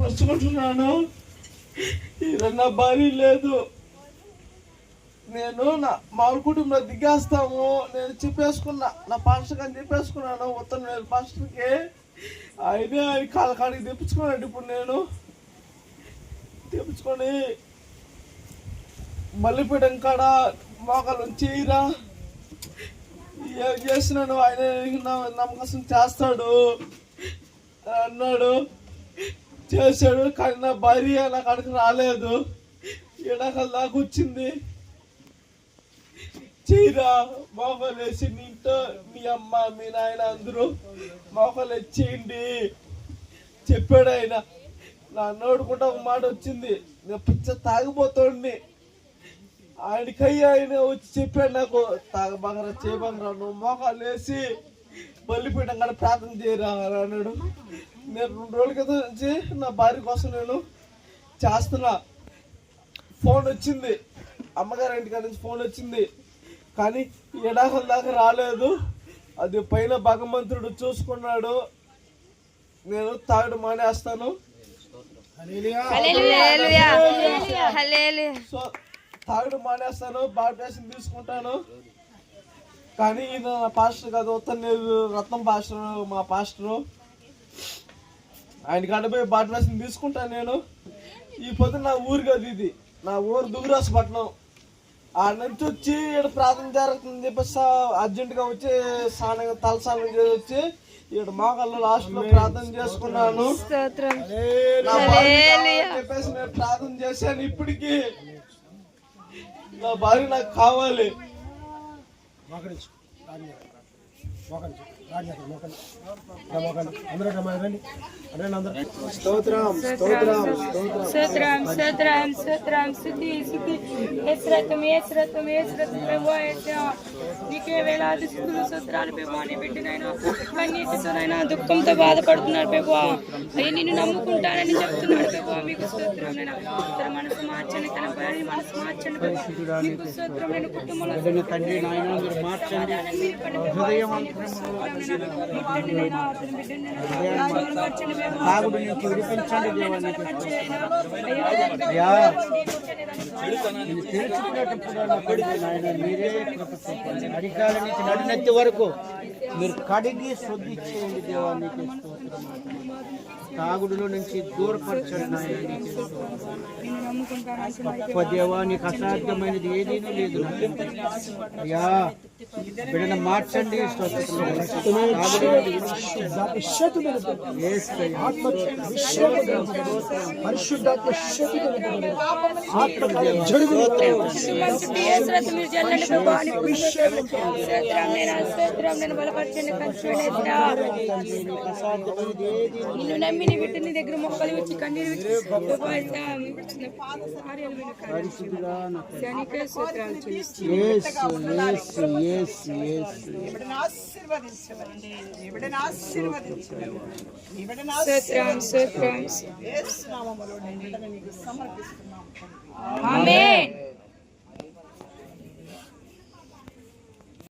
పరుచుకుంటున్నాను. ఈరోజు నా భార్య లేదు. నేను మా కుటుంబంలో దిగేస్తాము. నేను చెప్పేసుకున్నా, నా పాస్టర్ అని చెప్పేసుకున్నాను. మొత్తం నేను పాస్టర్కి ఆయన కాళ్ళ కాడికి తెప్పించుకున్నాడు. ఇప్పుడు నేను తెప్పించుకొని బలిపీఠం కాడ మోకాలు చేయరా ఏం చేస్తున్నాను, ఆయన నమ్మకం చేస్తాడు అన్నాడు. చేశాడు. కానీ నా భార్య నా కాడికి రాలేదు. ఎడాకల దాకా వచ్చింది. చేయరా మోకాలు వేసి, నీ ఇంట్లో మీ అమ్మ మీ నాయన అందరూ మోకాలు చేయండి చెప్పాడు ఆయన. నా నోడుకుంటే ఒక మాట వచ్చింది. నేను పిచ్చ తాగిపోతాడిని. ఆయనకయ్యి ఆయన వచ్చి చెప్పాడు నాకు, తాగబాగరా చేయబాగరా, నువ్వు మోకాలు వేసి బలిపీఠం కానీ ప్రార్థన చేయరా అన్నాడు. నేను 2 రోజుల క్రితం నుంచి నా భార్య కోసం నేను చేస్తున్నా. ఫోన్ వచ్చింది, అమ్మగారి ఇంటికాడ నుంచి ఫోన్ వచ్చింది. కానీ ఎడాకల దాకా రాలేదు. అది పైన భగవంతుడు చూసుకున్నాడు. నేను తాగడు మానేస్తాను. సో తాగడు మానేస్తాను, బాప్టిజం తీసుకుంటాను. కానీ ఈయన నా పాస్టర్ కాదు, రత్నం పాస్టర్, మా పాస్టరు. ఆయన కాడపోయి బాప్టిజం తీసుకుంటాను నేను. ఈ పొద్దున నా ఊరు కాదు, ఇది నా ఊరు దుగ్గరాజపట్నం. ఆడ నుంచి వచ్చి ఇక్కడ ప్రార్థన జరుగుతుందని చెప్పేసి అర్జెంటుగా వచ్చి తలస్నానం చేసి వచ్చి ఇక్కడ మోకాళ్ళు లాస్ట్ లో ప్రార్థన చేసుకున్నాను. చెప్పేసి నేను ప్రార్థన చేశాను. ఇప్పటికి నా భార్య నాకు కావాలి. నీకే వేలాది స్థుతులు స్తోత్రాలు ప్రభువా. నీ బిడ్డనైనా కన్నీటితోనైనా దుఃఖంతో బాధపడుతున్నాడు ప్రభువా. అయ్యి నిన్ను నమ్ముకుంటానని చెప్తున్నాడు ప్రభువా. మీకు స్తోత్రం. నేను తన మనసు మార్చండి, తన భార్య మనసు మార్చండి ప్రభువా. మీకు స్తోత్రం. నేను కుటుంబంలో అధికాల నుంచి నడినెత్తి వరకు మీరు కడిగి శుద్ధి చేయండి దేవానికి. తాగుడులో నుంచి దూరపరచండి గొప్ప దేవానికి అసాధ్యమైనది ఏదీనూ లేదు. అయ్యా బిడ్డను మార్చండి. నిన్ను నమ్మి నీ బిడ్డ నీ దగ్గర మొక్కలు వచ్చి కన్నీరు ఆమేన్.